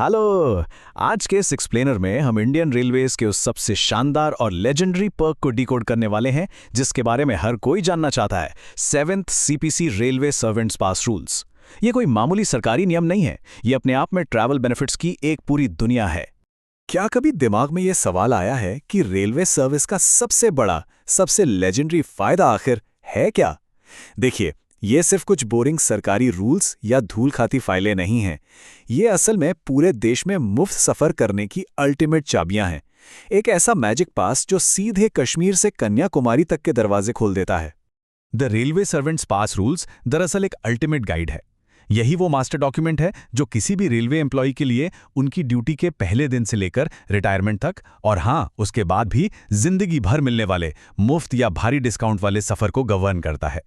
Hello. आज के इस एक्सप्लेनर में हम इंडियन रेलवेज के उस सबसे शानदार और लेजेंडरी पर्क को डिकोड करने वाले हैं जिसके बारे में हर कोई जानना चाहता है। 7th सीपीसी रेलवे सर्वेंट्स पास रूल्स। ये कोई मामूली सरकारी नियम नहीं है, ये अपने आप में ट्रैवल बेनिफिट्स की एक पूरी दुनिया है। क्या कभी दिमाग में यह सवाल आया है कि रेलवे सर्विस का सबसे बड़ा, सबसे लेजेंडरी फायदा आखिर है क्या? देखिए, ये सिर्फ कुछ बोरिंग सरकारी रूल्स या धूल खाती फाइलें नहीं हैं। ये असल में पूरे देश में मुफ्त सफर करने की अल्टीमेट चाबियां हैं। एक ऐसा मैजिक पास जो सीधे कश्मीर से कन्याकुमारी तक के दरवाजे खोल देता है। The railway servants pass rules दरअसल एक अल्टीमेट गाइड है। यही वो मास्टर डॉक्यूमेंट है जो किसी भी रेलवे एम्प्लॉय के लिए उनकी ड्यूटी के पहले दिन से लेकर रिटायरमेंट तक, और हाँ, उसके बाद भी जिंदगी भर मिलने वाले मुफ्त या भारी डिस्काउंट वाले सफर को गवर्न करता है।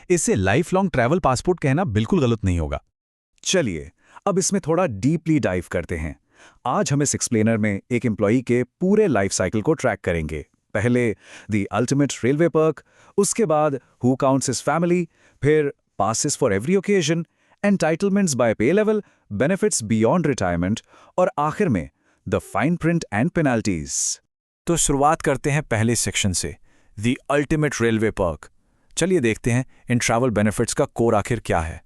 इसे लाइफ लॉन्ग ट्रैवल पासपोर्ट कहना बिल्कुल गलत नहीं होगा। चलिए, अब इसमें थोड़ा डीपली डाइव करते हैं। आज हम इस एक्सप्लेनर में एक एम्प्लॉई के पूरे लाइफ साइकिल को ट्रैक करेंगे। पहले द अल्टीमेट रेलवे पर्क, उसके बाद हु काउंट्स हिज फैमिली, फिर passes for every occasion, entitlements by pay level, benefits beyond retirement, और आखिर में the fine print and penalties. तो शुरुआत करते हैं पहले सेक्शन से, द अल्टीमेट रेलवे पर्क। चलिए देखते हैं इन ट्रैवल बेनिफिट्स का कोर आखिर क्या है।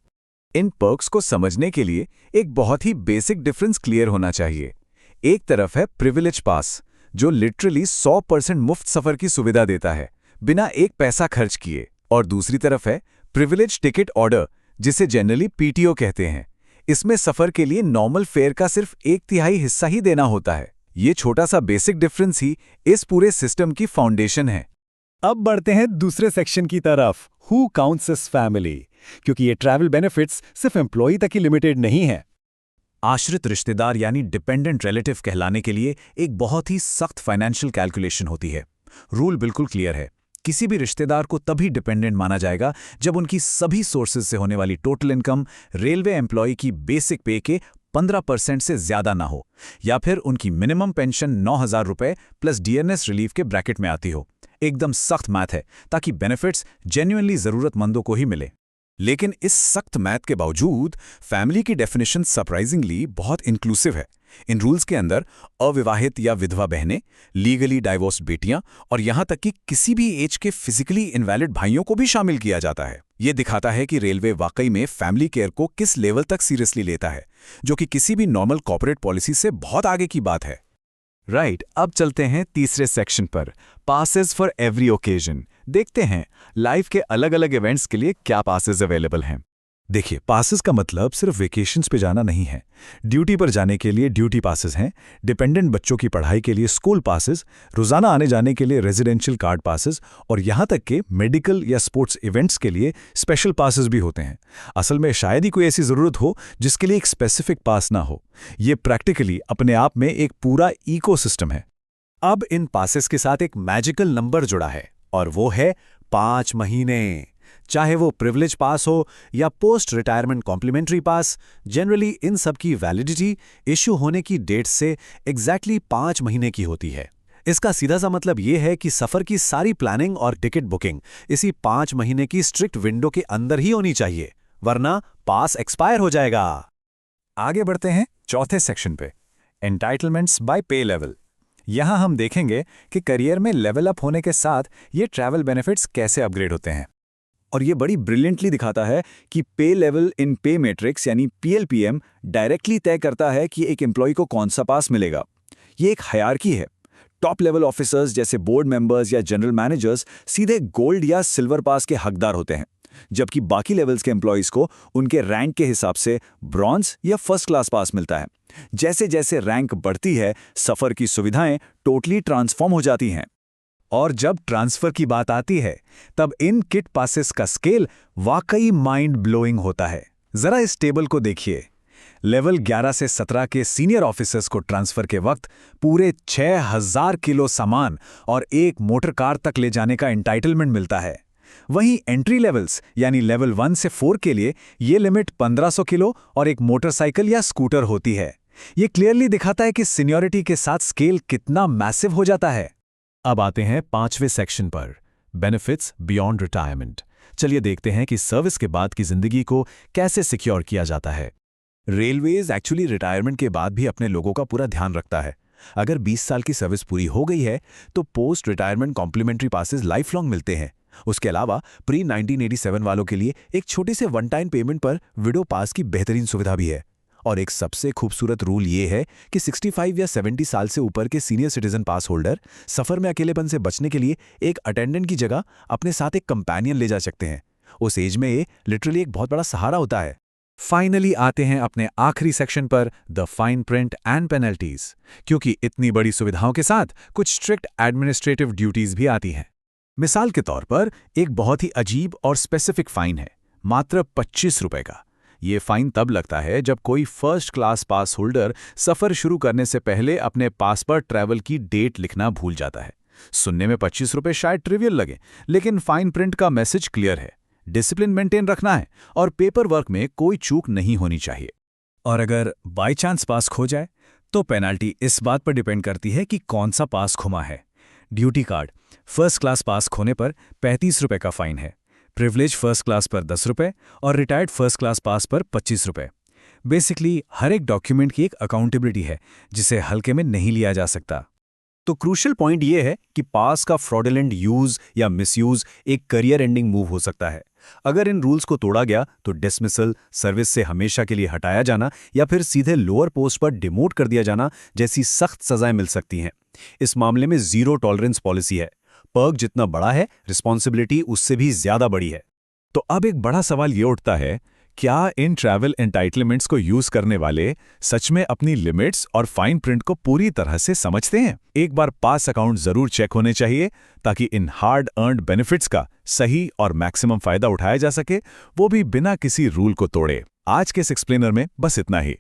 इन पर्क्स को समझने के लिए एक बहुत ही बेसिक डिफरेंस क्लियर होना चाहिए। एक तरफ है प्रिविलेज पास, जो लिटरली 100% मुफ्त सफर की सुविधा देता है बिना एक पैसा खर्च किए, और दूसरी तरफ है प्रिविलेज टिकट ऑर्डर, जिसे जनरली पीटीओ कहते हैं। इसमें सफर के लिए नॉर्मल फेयर का सिर्फ 1/3 हिस्सा ही देना होता है। ये छोटा सा बेसिक डिफरेंस ही इस पूरे सिस्टम की फाउंडेशन है। अब बढ़ते हैं दूसरे सेक्शन की तरफ, हु काउंट्स हिज फैमिली, क्योंकि ये ट्रैवल बेनिफिट्स सिर्फ एम्प्लॉई तक ही लिमिटेड नहीं है। आश्रित रिश्तेदार यानी डिपेंडेंट रिलेटिव कहलाने के लिए एक बहुत ही सख्त फाइनेंशियल कैलकुलेशन होती है। रूल बिल्कुल क्लियर है, किसी भी रिश्तेदार को तभी डिपेंडेंट माना जाएगा जब उनकी सभी सोर्सेज से होने वाली टोटल इनकम रेलवे एम्प्लॉय की बेसिक पे के 15% से ज्यादा ना हो, या फिर उनकी मिनिमम पेंशन 9,000 रुपए प्लस डीएनएस रिलीफ के ब्रैकेट में आती हो। एकदम सख्त मैथ है ताकि बेनिफिट्स जेन्युइनली जरूरतमंदों को ही मिले। लेकिन इस सख्त मैथ के बावजूद फैमिली की डेफिनेशन सरप्राइजिंगली बहुत इंक्लूसिव है। इन रूल्स के अंदर अविवाहित या विधवा बहनें, लीगली डाइवोर्स्ड बेटियां, और यहां तक कि किसी भी एज के फिजिकली इनवैलिड भाइयों को भी शामिल किया जाता है। ये दिखाता है कि रेलवे वाकई में फैमिली केयर को किस लेवल तक सीरियसली लेता है, जो कि किसी भी नॉर्मल कॉर्पोरेट पॉलिसी से बहुत आगे की बात है। राइट, अब चलते हैं तीसरे सेक्शन पर, पासेस फॉर एवरी ओकेजन। देखते हैं लाइफ के अलग अलग इवेंट्स के लिए क्या पासेस अवेलेबल हैं। देखिए, पासेस का मतलब सिर्फ वेकेशंस पे जाना नहीं है। ड्यूटी पर जाने के लिए ड्यूटी पासेस हैं, डिपेंडेंट बच्चों की पढ़ाई के लिए स्कूल पासेस, रोजाना आने जाने के लिए रेजिडेंशियल कार्ड पासेस, और यहाँ तक कि मेडिकल या स्पोर्ट्स इवेंट्स के लिए स्पेशल पासेस भी होते हैं। असल में शायद ही कोई ऐसी जरूरत हो जिसके लिए एक स्पेसिफिक पास ना हो। ये प्रैक्टिकली अपने आप में एक पूरा इकोसिस्टम है। अब इन पासेस के साथ एक मैजिकल नंबर जुड़ा है, और वो है 5 महीने। चाहे वो प्रिविलेज पास हो या post retirement complimentary pass, generally इन सब की वैलिडिटी इश्यू होने की डेट से एग्जैक्टली 5 महीने की होती है। इसका सीधा सा मतलब ये है कि सफर की सारी प्लानिंग और टिकट बुकिंग इसी 5 महीने की स्ट्रिक्ट विंडो के अंदर ही होनी चाहिए, वरना पास एक्सपायर हो जाएगा। आगे बढ़ते हैं चौथे सेक्शन पे, एंटाइटलमेंट्स बाय पे लेवल। यहां हम देखेंगे कि करियर में लेवल अप होने के साथ ये ट्रैवल बेनिफिट्स कैसे अपग्रेड होते हैं। और ये बड़ी ब्रिलियंटली दिखाता है कि पे लेवल इन पे मैट्रिक्स यानी पीएलपीएम डायरेक्टली तय करता है कि एक एम्प्लॉय को कौन सा पास मिलेगा। ये एक हायरार्की है। टॉप लेवल ऑफिसर्स जैसे बोर्ड मेंबर्स या जनरल मैनेजर्स सीधे गोल्ड या सिल्वर पास के हकदार होते हैं, जबकि बाकी लेवल्स के एम्प्लॉयज को उनके रैंक के हिसाब से ब्रॉन्ज या फर्स्ट क्लास पास मिलता है। जैसे जैसे रैंक बढ़ती है, सफर की सुविधाएं टोटली ट्रांसफॉर्म हो जाती हैं। और जब ट्रांसफर की बात आती है, तब इन किट पासेस का स्केल वाकई माइंड ब्लोइंग होता है। जरा इस टेबल को देखिए। लेवल 11 से 17 के सीनियर ऑफिसर्स को ट्रांसफर के वक्त पूरे 6,000 किलो सामान और एक मोटर कार तक ले जाने का एंटाइटलमेंट मिलता है। वहीं एंट्री लेवल्स यानी लेवल 1 से 4 के लिए ये लिमिट 1500 किलो और एक मोटरसाइकिल या स्कूटर होती है। ये क्लियरली दिखाता है कि सीनियरिटी के साथ स्केल कितना मैसिव हो जाता है। अब आते हैं 5वें सेक्शन पर, बेनिफिट्स बियॉन्ड रिटायरमेंट। चलिए देखते हैं कि सर्विस के बाद की जिंदगी को कैसे सिक्योर किया जाता है। रेलवेज एक्चुअली रिटायरमेंट के बाद भी अपने लोगों का पूरा ध्यान रखता है। अगर 20 साल की सर्विस पूरी हो गई है तो post retirement complimentary passes life long मिलते हैं। उसके अलावा प्री 1987 वालों के लिए एक छोटे से वन टाइम पेमेंट पर विडो पास की बेहतरीन सुविधा भी है। और एक सबसे खूबसूरत रूल ये है कि 65 या 70 साल से ऊपर के सीनियर सिटीजन पास होल्डर सफर में अकेलेपन से बचने के लिए एक अटेंडेंट की जगह अपने साथ एक कंपेनियन ले जा सकते हैं। उस एज में ये लिटरली एक बहुत बड़ा सहारा होता है। फाइनली आते हैं अपने आखिरी सेक्शन पर, the fine print and penalties, क्योंकि इतनी बड़ी सुविधाओं के साथ कुछ स्ट्रिक्ट एडमिनिस्ट्रेटिव ड्यूटीज भी आती हैं। मिसाल के तौर पर एक बहुत ही अजीब और स्पेसिफिक फाइन है, मात्र 25 रुपए का। ये फाइन तब लगता है जब कोई फर्स्ट क्लास पास होल्डर सफर शुरू करने से पहले अपने पास पर ट्रैवल की डेट लिखना भूल जाता है। सुनने में 25 रुपए शायद ट्रिवियल लगे, लेकिन फाइन प्रिंट का मैसेज क्लियर है। डिसिप्लिन मेंटेन रखना है और पेपर वर्क में कोई चूक नहीं होनी चाहिए। और अगर बाय चांस पास खो जाए तो पेनाल्टी इस बात पर डिपेंड करती है कि कौन सा पास खुमा है। Duty card first class pass खोने पर 35 रुपए का फाइन है, प्रिविलेज फर्स्ट क्लास पर 10 रुपए और रिटायर्ड फर्स्ट क्लास पास पर 25 रुपए। बेसिकली हर एक डॉक्यूमेंट की एक अकाउंटेबिलिटी है जिसे हल्के में नहीं लिया जा सकता। तो क्रूशियल पॉइंट ये है कि पास का फ्रॉडुलेंट यूज या मिसयूज एक करियर एंडिंग मूव हो सकता है। अगर इन रूल्स को तोड़ा गया तो डिसमिसल, सर्विस से हमेशा के लिए हटाया जाना या फिर सीधे लोअर पोस्ट पर डिमोट कर दिया जाना जैसी सख्त सजाएं मिल सकती हैं। इस मामले में जीरो टॉलरेंस पॉलिसी है। पर्क जितना बड़ा है, रिस्पॉन्सिबिलिटी उससे भी ज्यादा बड़ी है। तो अब एक बड़ा सवाल ये उठता है, क्या इन ट्रैवल एंटाइटलमेंट्स को यूज करने वाले सच में अपनी लिमिट्स और फाइन प्रिंट को पूरी तरह से समझते हैं? एक बार पास अकाउंट जरूर चेक होने चाहिए ताकि इन हार्ड अर्न्ड बेनिफिट्स का सही और मैक्सिमम फायदा उठाया जा सके, वो भी बिना किसी रूल को तोड़े। आज के इस एक्सप्लेनर में बस इतना ही।